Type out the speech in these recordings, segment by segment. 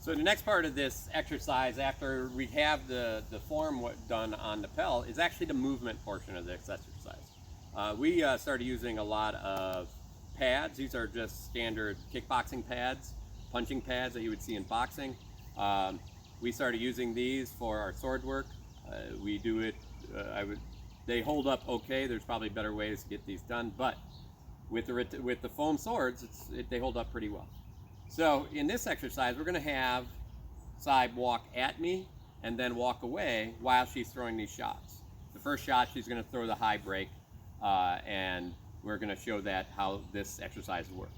So the next part of this exercise, after we have the form done on the Pell, is actually the movement portion of this exercise. We started using a lot of pads. These are just standard kickboxing pads, punching pads that you would see in boxing. We started using these for our sword work. We do it, they hold up okay. There's probably better ways to get these done, but with the foam swords, they hold up pretty well. So in this exercise, we're going to have Sai walk at me and then walk away while she's throwing these shots. The first shot, she's going to throw the high break, and we're going to show that how this exercise works.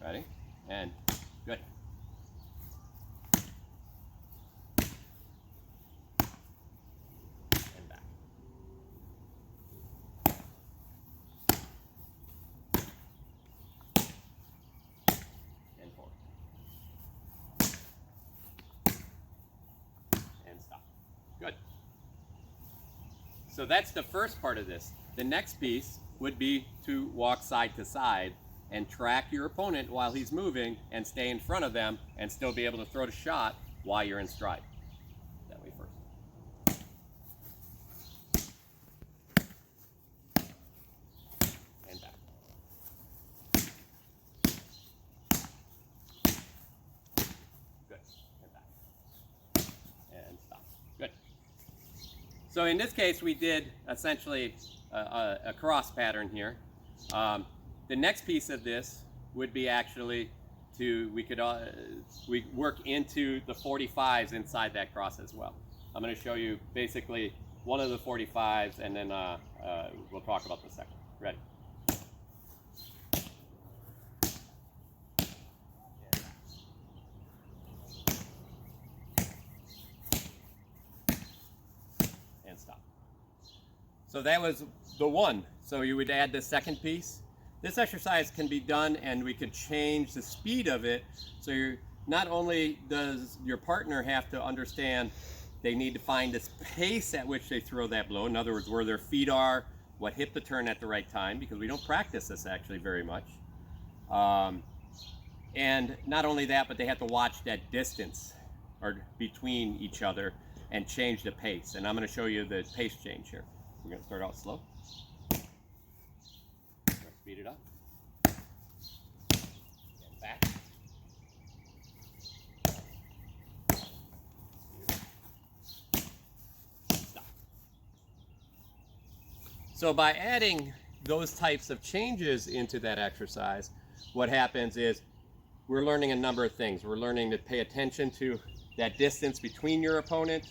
Ready? And good. And back. And forward. And stop. Good. So that's the first part of this. The next piece would be to walk side to side and track your opponent while he's moving and stay in front of them and still be able to throw the shot while you're in stride. That way first. And back. Good. And back. And stop. Good. So in this case, we did essentially a cross pattern here. The next piece of this would be actually we work into the 45s inside that cross as well. I'm going to show you basically one of the 45s, and then we'll talk about the second. Ready? And stop. So that was the one. So you would add the second piece. This exercise can be done, and we could change the speed of it. So not only does your partner have to understand they need to find this pace at which they throw that blow. In other words, where their feet are, what hip to turn at the right time, because we don't practice this actually very much. And not only that, but they have to watch that distance or between each other and change the pace. And I'm going to show you the pace change here. We're going to start out slow. Speed it up. And back. Stop. So by adding those types of changes into that exercise, what happens is we're learning a number of things. We're learning to pay attention to that distance between your opponent.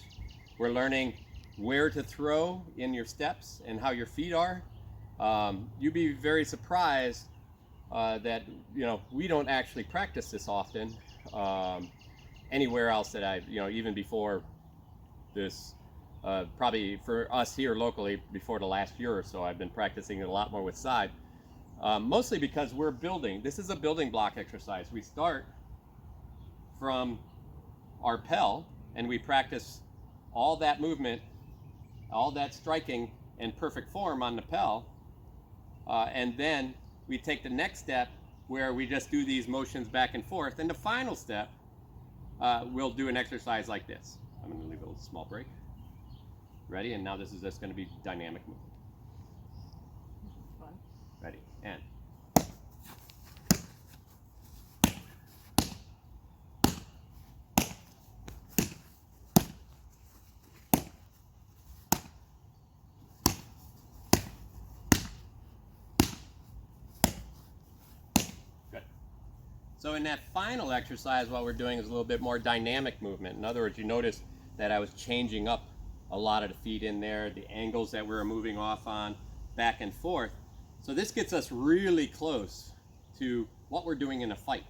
We're learning where to throw in your steps and how your feet are. You'd be very surprised that we don't actually practice this often anywhere else that I've even before this, probably for us here locally before the last year or so, I've been practicing it a lot more with Sai, mostly because we're building. This is a building block exercise. We start from our Pell and we practice all that movement, all that striking in perfect form on the Pell. And then we take the next step where we just do these motions back and forth. And the final step, we'll do an exercise like this. I'm going to leave a little small break. Ready? And now this is just going to be dynamic movement. Fun. Ready? And. So in that final exercise, what we're doing is a little bit more dynamic movement. In other words, you notice that I was changing up a lot of the feet in there, the angles that we were moving off on, back and forth. So this gets us really close to what we're doing in a fight.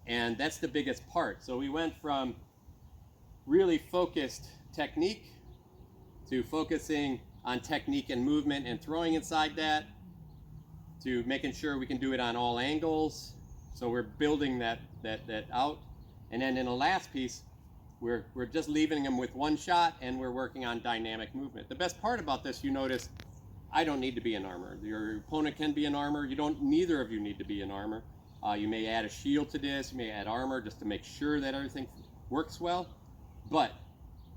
And that's the biggest part. So we went from really focused technique to focusing on technique and movement and throwing inside that, to making sure we can do it on all angles. So we're building that out. And then in the last piece, we're just leaving them with one shot, and we're working on dynamic movement. The best part about this, you notice, I don't need to be in armor. Your opponent can be in armor. Neither of you need to be in armor. You may add a shield to this, you may add armor just to make sure that everything works well, but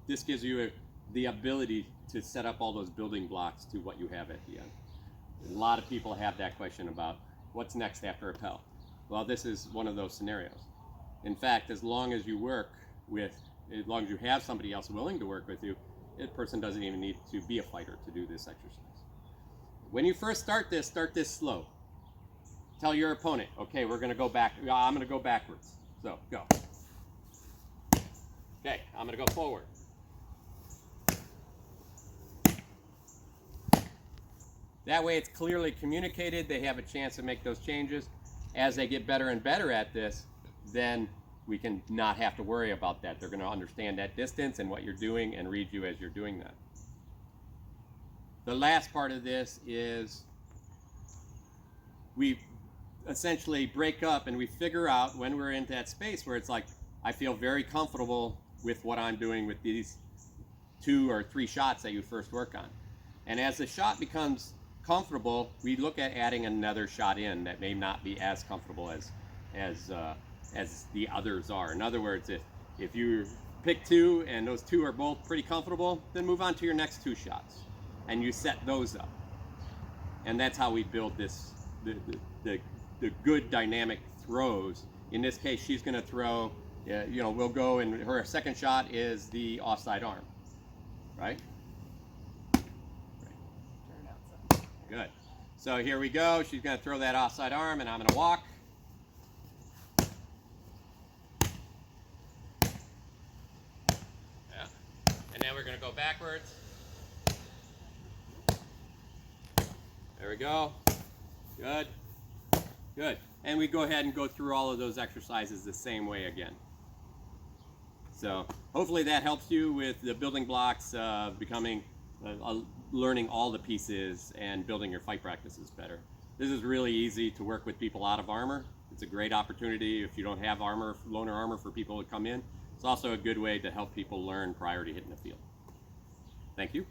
this gives you the ability to set up all those building blocks to what you have at the end. A lot of people have that question about what's next after rappel. Well, this is one of those scenarios. In fact, as long as you have somebody else willing to work with you, that person doesn't even need to be a fighter to do this exercise. When you first start this slow. Tell your opponent, okay, we're gonna go back, I'm gonna go backwards. So, go. Okay, I'm gonna go forward. That way it's clearly communicated, they have a chance to make those changes. As they get better and better at this, then we can not have to worry about that. They're gonna understand that distance and what you're doing and read you as you're doing that. The last part of this is we essentially break up and we figure out when we're in that space where it's like, I feel very comfortable with what I'm doing with these 2 or 3 shots that you first work on. And as the shot becomes comfortable, we look at adding another shot in that may not be as comfortable as the others are. In other words, if you pick 2 and those 2 are both pretty comfortable, then move on to your next 2 shots and you set those up. And that's how we build this, the good dynamic throws. In this case, she's going to throw, we'll go, and her second shot is the offside arm, right? Turn outside. Good. So here we go. She's going to throw that offside arm, and I'm going to walk. Yeah. And then we're going to go backwards. There we go. Good. Good. And we go ahead and go through all of those exercises the same way again. So hopefully that helps you with the building blocks, learning all the pieces and building your fight practices better. This is really easy to work with people out of armor. It's a great opportunity if you don't have armor, loaner armor, for people to come in. It's also a good way to help people learn prior to hitting the field. Thank you.